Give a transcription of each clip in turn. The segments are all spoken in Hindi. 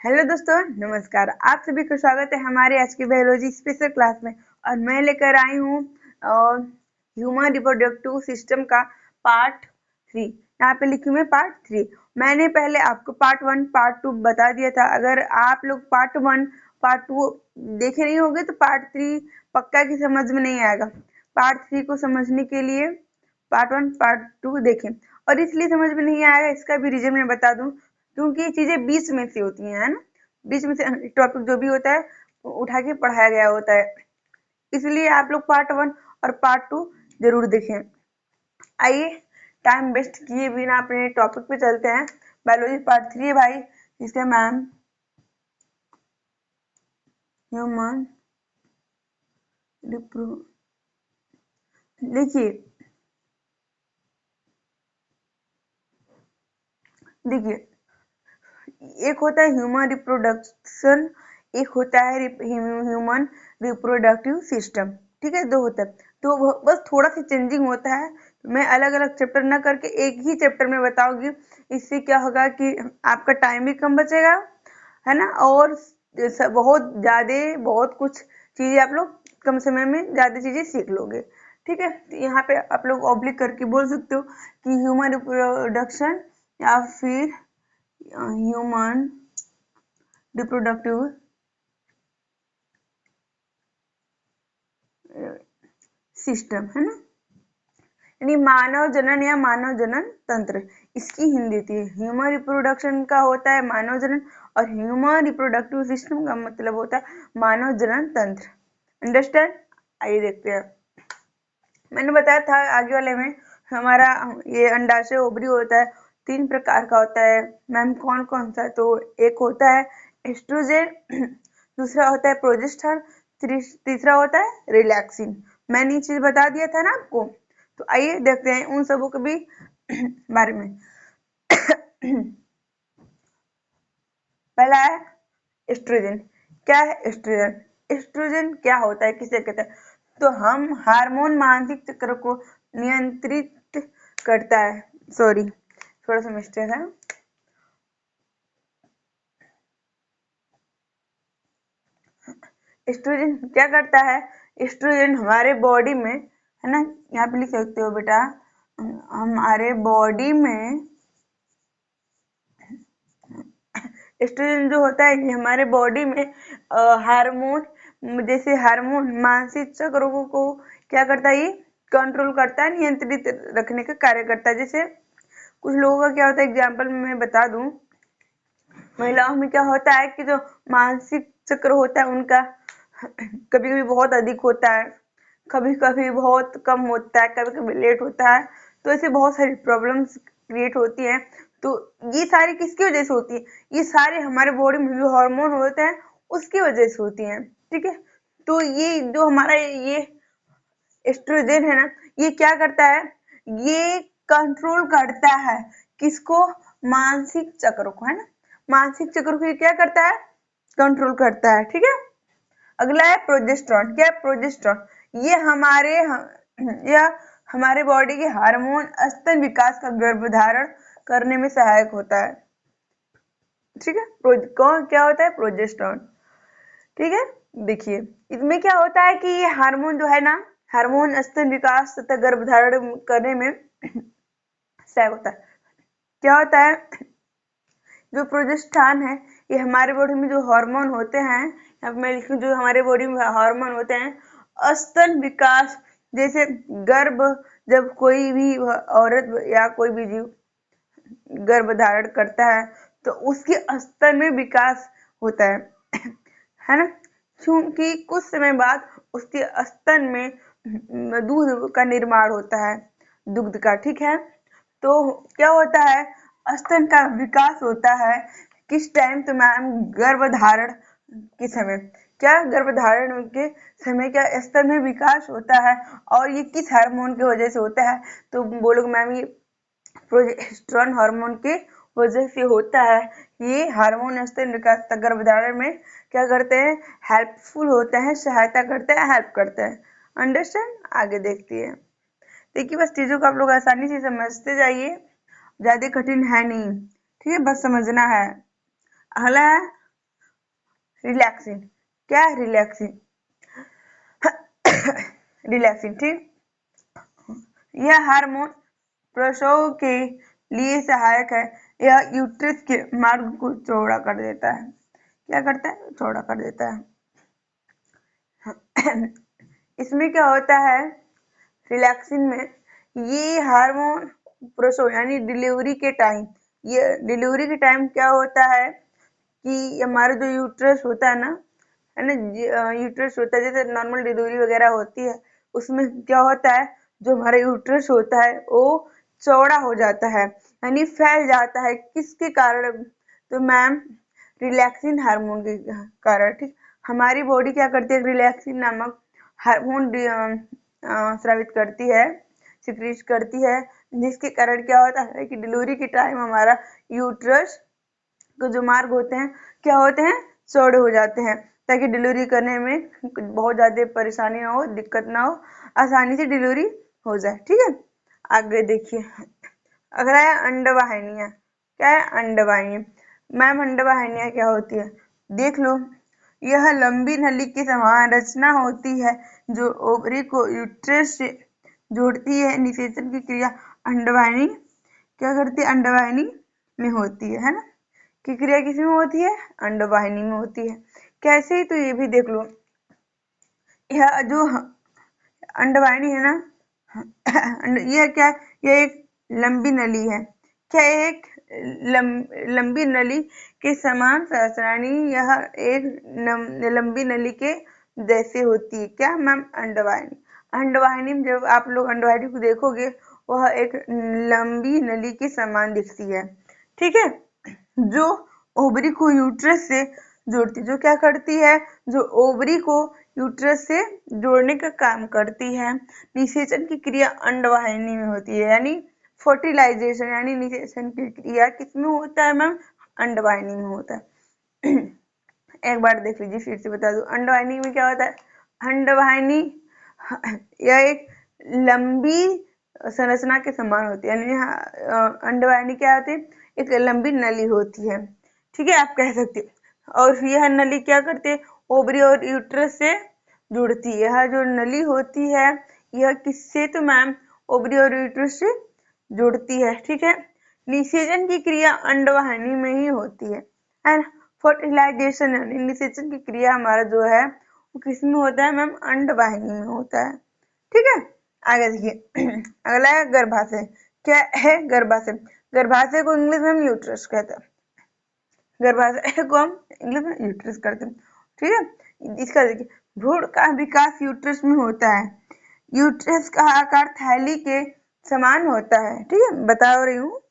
हेलो दोस्तों, नमस्कार। आप सभी को स्वागत है हमारे आज की बायोलॉजी स्पेशल क्लास में। और मैं लेकर आई हूँ ह्यूमन रिप्रोडक्टिव सिस्टम का पार्ट 3। यहाँ पे लिखी हुई पार्ट 3। मैंने पहले आपको पार्ट 1 पार्ट 2 बता दिया था। अगर आप लोग पार्ट 1 पार्ट 2 देखे नहीं होंगे तो पार्ट 3 पक्का की समझ में नहीं आएगा। पार्ट 3 को समझने के लिए पार्ट 1 पार्ट 2 देखें। और इसलिए समझ में नहीं आएगा, इसका भी रीजन मैं बता दूं, क्योंकि ये चीजें बीच में से होती हैं, है ना। बीच में से टॉपिक जो भी होता है वो उठा के पढ़ाया गया होता है, इसलिए आप लोग पार्ट 1 और पार्ट 2 जरूर देखें। आइए टाइम वेस्ट किए बिना अपने टॉपिक पे चलते हैं। बायोलॉजी पार्ट 3 है भाई, इसका मैम ह्यूमन देखिए एक होता है ह्यूमन रिप्रोडक्शन, एक होता है ह्यूमन रिप्रोडक्टिव सिस्टम। ठीक है, दो होता है। तो बस थोड़ा सा चेंजिंग होता है। मैं अलग अलग चैप्टर ना करके एक ही चैप्टर में बताऊंगी। इससे क्या होगा कि आपका टाइम भी कम बचेगा, है ना। और बहुत कुछ चीजें आप लोग कम समय में ज्यादा चीजें सीख लोगे। ठीक है, तो यहाँ पे आप लोग ऑब्लिक करके बोल सकते हो कि ह्यूमन रिप्रोडक्शन या फिर ह्यूमन रिप्रोडक्टिव सिस्टम, है ना। यानी मानव जनन या मानव जनन तंत्र, इसकी हिंदी थी। ह्यूमन रिप्रोडक्शन का होता है मानव जनन, और ह्यूमन रिप्रोडक्टिव सिस्टम का मतलब होता है मानव जनन तंत्र। अंडरस्टैंड। आइए देखते हैं। मैंने बताया था आगे वाले में, हमारा ये अंडाशय ओवरी होता है, 3 प्रकार का होता है। मैम कौन कौन सा? तो एक होता है एस्ट्रोजन, दूसरा होता है प्रोजेस्टेरोन, तीसरा होता है रिलैक्सिन। मैंने ये चीज बता दिया था ना आपको। तो आइए देखते हैं उन सबों के भी बारे में। पहला है एस्ट्रोजन। क्या है एस्ट्रोजन? एस्ट्रोजन क्या होता है, किसे कहते हैं? तो हम हार्मोन मानसिक चक्र को नियंत्रित करता है। सॉरी, थोड़ा सा मिस्टेक है। एस्ट्रोजन क्या करता है? एस्ट्रोजन हमारे बॉडी में, है ना, यहाँ पे लिख सकते हो बेटा, हमारे बॉडी में एस्ट्रोजन जो होता है ये हमारे बॉडी में हार्मोन, जैसे हार्मोन मानसिक चक्र को क्या करता है? ये कंट्रोल करता है, नियंत्रित रखने का कार्य करता है। जैसे कुछ लोगों का क्या होता है, एग्जाम्पल मैं बता दूं। महिलाओं में क्या होता है कि जो मानसिक चक्र होता है उनका कभी कभी बहुत अधिक होता है, कभी कभी बहुत कम होता है, कभी कभी लेट होता है। तो ऐसे बहुत सारी प्रॉब्लम्स क्रिएट होती हैं। तो ये सारी किसकी वजह से होती है? ये सारे हमारे बॉडी में जो हार्मोन होते हैं उसकी वजह से होती हैं। ठीक है, तो ये जो हमारा ये एस्ट्रोजन है ना, ये क्या करता है? ये कंट्रोल करता है किसको? मानसिक चक्र को, है ना। मानसिक चक्र को ये क्या करता है? कंट्रोल करता है। ठीक है, अगला है प्रोजेस्टेरोन। क्या है प्रोजेस्टेरोन? ये यह हमारे बॉडी के हार्मोन स्तन विकास का गर्भधारण करने में सहायक होता है। ठीक है, कौन क्या होता है? प्रोजेस्टेरोन। ठीक है, देखिए इसमें क्या होता है कि ये हार्मोन जो है ना, हार्मोन स्तन विकास तथा गर्भधारण करने में सहायक होता है। क्या होता है? जो प्रोजेस्टेरोन है ये हमारे बॉडी में जो हार्मोन होते हैं, अब मैं लिखूं जो हमारे बॉडी में हार्मोन होते हैं स्तन विकास, जैसे गर्भ, जब कोई भी औरत या कोई भी जीव गर्भ धारण करता है तो उसके स्तन में विकास होता है ना। क्योंकि कुछ समय बाद उसके स्तन में दूध का निर्माण होता है, दुग्ध का। ठीक है, तो क्या होता है? स्तन का विकास होता है किस टाइम? तो मैम गर्भधारण के समय। क्या गर्भधारण के समय क्या स्तन में विकास होता है? और ये किस हार्मोन की वजह से होता है? तो बोलोगे मैम ये प्रोजेस्टेरोन हार्मोन की वजह से होता है। ये हार्मोन स्तन विकास गर्भधारण में क्या करते हैं? हेल्पफुल होते हैं, सहायता करते हैं, हेल्प करते हैं। अंडरस्टैंड। आगे देखती है। देखिए बस चीजों को आप लोग आसानी से समझते जाइए, ज्यादा कठिन है नहीं। ठीक है, बस समझना है। अगला है रिलैक्सिन। क्या? रिलैक्सिन। रिलैक्सिन, ठीक। यह हार्मोन प्रसव के लिए सहायक है। यह यूट्रस के मार्ग को चौड़ा कर देता है। क्या करता है? चौड़ा कर देता है। इसमें क्या होता है? रिलैक्सिन में ये हार्मोन प्रसव यानी डिलीवरी के टाइम, ये डिलीवरी के टाइम क्या होता है कि हमारा जो यूट्रस होता है ना, है ना, यूट्रस होता है, जैसे नॉर्मल डिलीवरी वगैरह होती है, उसमें क्या होता है, जो हमारा यूट्रस होता है वो चौड़ा हो जाता है, यानी फैल जाता है। किसके कारण? तो मैम रिलैक्सिन हार्मोन के कारण, ठीक। हमारी बॉडी क्या करती है? रिलैक्सिन नामक हार्मोन स्रावित करती है, सिक्रीट करती है, जिसके कारण क्या होता है कि डिलीवरी के टाइम हमारा यूट्रस के जो मार्ग होते हैं क्या होते हैं? चौड़े हो जाते हैं, ताकि डिलीवरी करने में बहुत ज्यादा परेशानी ना हो, दिक्कत ना हो, आसानी से डिलीवरी हो जाए, ठीक है। आगे देखिए, अगला है अंडवाहिनियां। क्या है? अंडवाहिनी। मैम अंडवाहिनियां क्या होती है? देख लो, यह लंबी नली के समान रचना होती है जो ओवरी को यूट्रस से जोड़ती है। निषेचन की क्रिया अंडवाहिनी क्या करती है? अंडवाहिनी में होती है ना। की क्रिया किसमें होती है? अंडवाहिनी में होती है। कैसे? तो ये भी देख लो, यह जो अंडवाहिनी है ना, यह क्या? यह एक लंबी नली है। क्या? एक लंबी नली के समान संरचना, यह एक लंबी नली के जैसे होती है। क्या मैम? अंडवाहिनी। अंडवाहिनी में जब आप लोग अंडवाहिनी को देखोगे, वह एक लंबी नली के समान दिखती है, ठीक है, जो ओवरी को यूट्रस से जोड़ती, जो क्या करती है? जो ओवरी को यूट्रस से जोड़ने का काम करती है। निषेचन की क्रिया अंडवाहिनी में होती है, यानी फर्टिलाइजेशन यानी निषेचन की क्रिया किसमें होता है मैम? अंडवाहिनी में होता है। एक बार देख लीजिए, फिर से बता दूं, अंडवाहिनी में क्या होता है? अंडवाहिनी यह एक लंबी संरचना के समान होती है, यानी अंडवाहिनी क्या होती है? एक लंबी नली होती है, ठीक है, आप कह सकते हो। और यह नली क्या करती है? ओवरी और यूट्रस से जुड़ती है। यह जो नली होती है, यह किससे? तो मैम ओवरी और यूट्रस से जुड़ती है, ठीक है। निषेचन की क्रिया अंडवाहिनी में ही होती है एंड फर्टिलाइजेशन यानी निषेचन की क्रिया हमारा जो है वो किसमें होता है मैम? अंडवाहिनी में होता है, ठीक है। आगे देखिए, अगला है गर्भाशय। क्या है? गर्भाशय। गर्भाशय को इंग्लिश में हम यूट्रस कहते हैं। गर्भाशय को हम इंग्लिश में यूट्रस करते हैं, ठीक है। इसका देखिए, भ्रूण का विकास यूट्रस में होता है। यूट्रस का आकार थैली के समान होता है, ठीक है, बता रही हूँ।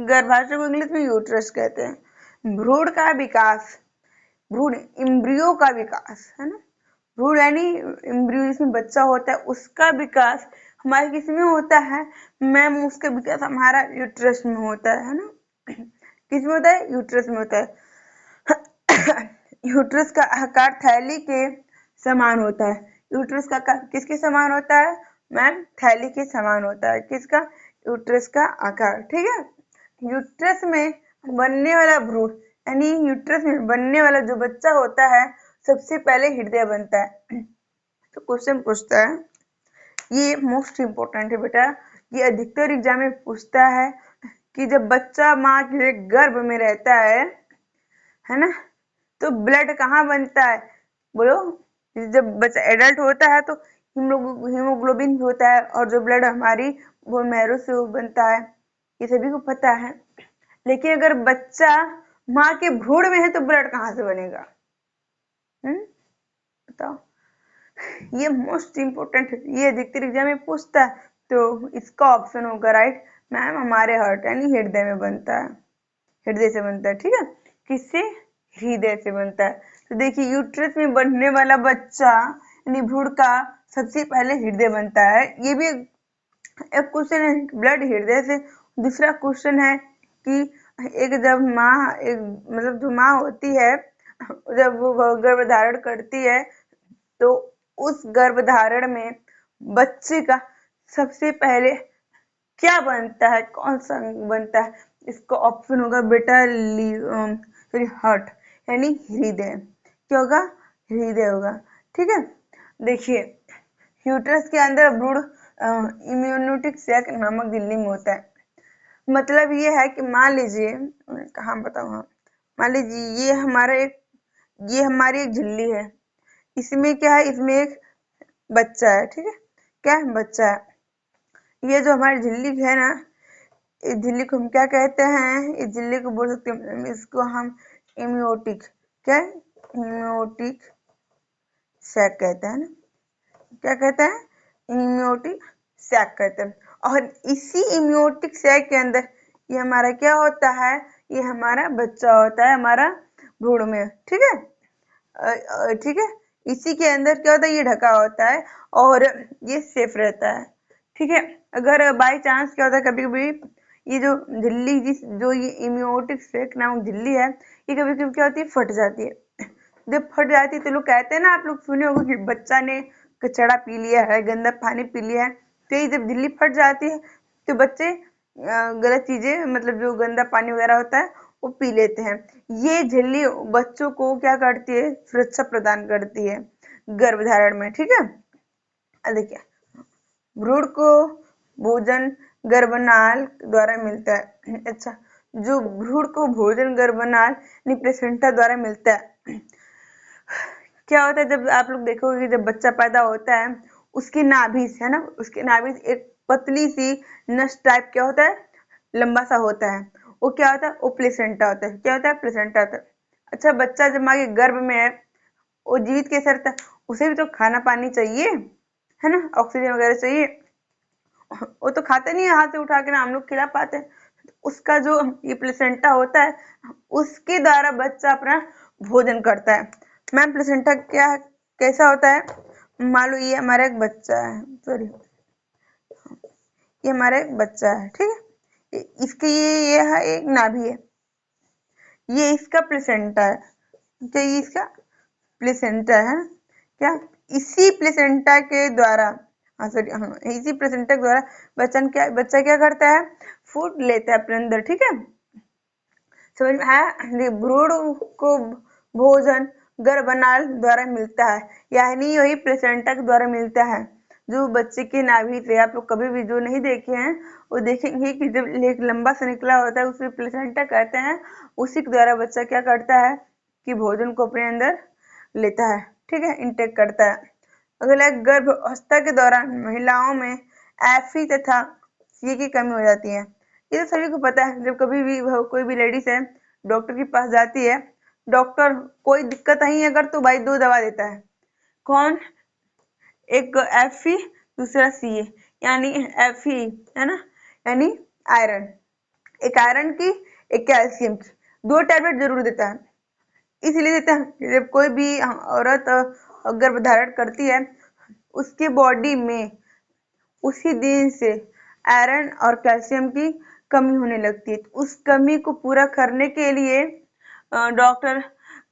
गर्भाशय को इंग्लिश में यूट्रस कहते हैं। भ्रूण का विकास, भ्रूण इम्ब्रियो का विकास, है ना, भ्रूण यानी इम्ब्रियो जिसमें बच्चा होता है, उसका विकास हमारे किस में होता है मैम? उसका विकास हमारा यूट्रस में होता है ना। किस में होता है? यूट्रस में होता है। यूट्रस का आकार थैली के समान होता है। यूट्रस का आकार किसके समान होता है मैम? थैली के समान होता है। किसका? यूट्रस का आकार, ठीक है। यूट्रस में बनने वाला भ्रूण यानी यूट्रस में बनने वाला जो बच्चा होता है, सबसे पहले हृदय बनता है। तो क्वेश्चन पूछता है, ये मोस्ट इम्पोर्टेंट है बेटा, ये अधिकतर एग्जाम में पूछता है कि जब बच्चा माँ के गर्भ में रहता है ना, तो ब्लड कहाँ बनता है? बोलो। जब बच्चा एडल्ट होता है तो हीमोग्लोबिन भी होता है, और जो ब्लड हमारी बोन मैरो से बनता है, ये सभी को पता है। लेकिन अगर बच्चा माँ के भ्रूण में है तो ब्लड कहाँ से बनेगा? बताओ। ये मोस्ट इम्पोर्टेंट है, ये अधिकतर एग्जाम में पूछता है, तो इसका ऑप्शन होगा राइट मैम, हमारे हार्ट यानी हृदय में बनता है, हृदय से बनता है, ठीक है। किससे? हृदय से बनता है। तो देखिए, यूट्रस में बनने वाला बच्चा यानी भ्रूण का सबसे पहले हृदय बनता है। ये भी एक क्वेश्चन है, ब्लड हृदय से। दूसरा क्वेश्चन है कि एक जब माँ एक मतलब जो माँ होती है, जब वो गर्भधारण करती है, तो उस गर्भधारण में बच्चे का सबसे पहले क्या बनता है? कौन सा अंग बनता है? इसका ऑप्शन होगा बेटा सॉरी हार्ट। यानी हृदय। क्या होगा? हृदय होगा। ठीक है, देखिए यूट्रस के अंदर भ्रूण इम्यूनिटिक सैक नामक झिल्ली में होता है। मतलब ये है कि मान लीजिए, कहाँ बताऊँ, मान लीजिए ये हमारी एक झिल्ली है। इसमें क्या है? इसमें एक बच्चा है। ठीक है, क्या है? बच्चा है। ये जो हमारी झिल्ली है ना, इस झिल्ली को हम क्या कहते हैं? इस झिल्ली को बोल सकते हैं, इसको हम इम्यूटिक, क्या है? इम्यूटिक सैक कहते हैं ना। क्या कहते हैं? इम्यूटिक सैक कहते हैं। और इसी इम्यूटिक सैक के अंदर ये हमारा क्या होता है? ये हमारा बच्चा होता है, हमारा भ्रूण में। ठीक है, ठीक है, इसी के अंदर क्या होता है? ये ढका होता है और ये सेफ रहता है। ठीक है, अगर बाय चांस क्या होता है, कभी कभी ये जो झिल्ली, जो ये इम्यूटिक सैक नामक झिल्ली है, ये कभी कभी क्या होती है? फट जाती है। जब फट जाती है तो लोग कहते हैं ना, आप लोग सुने होंगे कि बच्चा ने कचड़ा पी लिया है, गंदा पानी पी लिया है। तो ये जब झिल्ली फट जाती है तो बच्चे गलत चीजें, मतलब जो गंदा पानी वगैरह होता है वो पी लेते हैं। ये झिल्ली बच्चों को क्या करती है? सुरक्षा प्रदान करती है गर्भधारण में। ठीक है, देखिए भ्रूण को भोजन गर्भनाल द्वारा मिलता है। अच्छा, जो भ्रूण को भोजन गर्भनाल यानी प्लेसेंटा द्वारा मिलता है। क्या होता है? जब आप लोग देखोगे, जब बच्चा पैदा होता है, उसकी नाभि से, है ना, उसकी नाभि से एक पतली सी नस टाइप क्या होता है? लंबा सा होता है। वो क्या होता है? वो प्लेसेंटा होता है। क्या होता है? प्लेसेंटा होता है। अच्छा, बच्चा जब माँ के गर्भ में है, वो जीवित कैसे रहता है? उसे भी तो खाना पानी चाहिए, है ना, ऑक्सीजन वगैरह चाहिए। वो तो खाते नहीं है, हाथ से उठा के ना हम लोग खिला पाते हैं। उसका जो ये प्लेसेंटा होता है, उसके द्वारा बच्चा अपना भोजन करता है। मैम, प्लेसेंटा क्या, कैसा होता है? मान लो ये हमारा एक बच्चा है, सॉरी, ये हमारा एक बच्चा है। ठीक है, इसके ये है एक नाभि है, ये इसका प्लेसेंटा है। क्या ये इसका प्लेसेंटा है? क्या? इसी प्लेसेंटा के द्वारा, हाँ सॉरी, हाँ, इसी प्लेसेंटा के द्वारा बच्चा क्या करता है? फूड लेता है अपने अंदर। ठीक है, समझ में आया? भ्रूण को भोजन गर्भनाल द्वारा मिलता है, यानी वही प्लेसेंटा के द्वारा मिलता है। जो बच्चे के नाभि से, आप लोग कभी भी जो नहीं देखे हैं वो देखेंगे कि जब एक लंबा सा निकला होता है उसे प्लेसेंटा कहते हैं। उसी के द्वारा बच्चा क्या करता है कि भोजन को अपने अंदर लेता है। ठीक है, इंटेक करता है। अगला, गर्भ अवस्था के दौरान महिलाओं में एफी तथा सी की कमी हो जाती है। ये तो सभी को पता है। जब कभी भी कोई भी लेडीज है, डॉक्टर के पास जाती है, डॉक्टर कोई दिक्कत नहीं है अगर, तो भाई दो दवा देता है। कौन? एक एफी, दूसरा सी, यानी एफी, है ना, यानी आयरन। एक आयरन की, एक कैल्शियम की, दो टैबलेट जरूर देता है। इसलिए देता है जब कोई भी औरत गर्भ धारण करती है, उसके बॉडी में उसी दिन से आयरन और कैल्शियम की कमी होने लगती है। उस कमी को पूरा करने के लिए डॉक्टर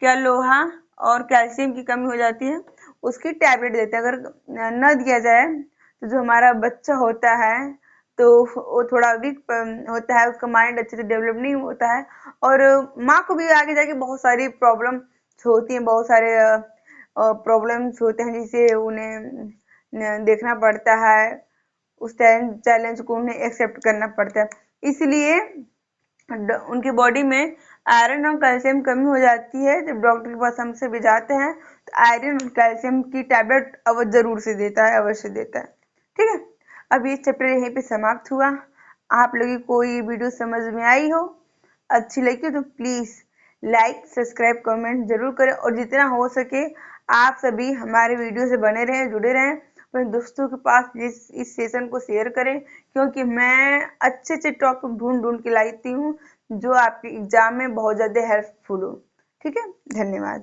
क्या लोहा और कैल्शियम की कमी हो जाती है, उसकी टैबलेट देते हैं। अगर न दिया जाए तो जो हमारा बच्चा होता है तो वो थोड़ा वीक होता है, उसका माइंड अच्छे से डेवलप नहीं होता है, और माँ को भी आगे जाके बहुत सारी प्रॉब्लम होती हैं, बहुत सारे प्रॉब्लम्स होते हैं जिसे उन्हें देखना पड़ता है। उस चैलेंज को उन्हें एक्सेप्ट करना पड़ता है। इसलिए उनकी बॉडी में आयरन और कैल्शियम कमी हो जाती है। जब डॉक्टर के पास हमसे भी जाते हैं तो आयरन और कैल्शियम की टैबलेट जरूर से देता है, अवश्य देता है। ठीक है, अब ये चैप्टर यहीं पे समाप्त हुआ। आप लोगों को ये वीडियो समझ में आई हो, अच्छी लगी तो प्लीज लाइक सब्सक्राइब कमेंट जरूर करें, और जितना हो सके आप सभी हमारे वीडियो से बने रहें, जुड़े रहें। अपने दोस्तों के पास इस सेशन को शेयर करें, क्योंकि मैं अच्छे अच्छे टॉपिक ढूंढ ढूंढ के लाती हूँ जो आपके एग्जाम में बहुत ज्यादा हेल्पफुल हो। ठीक है, धन्यवाद।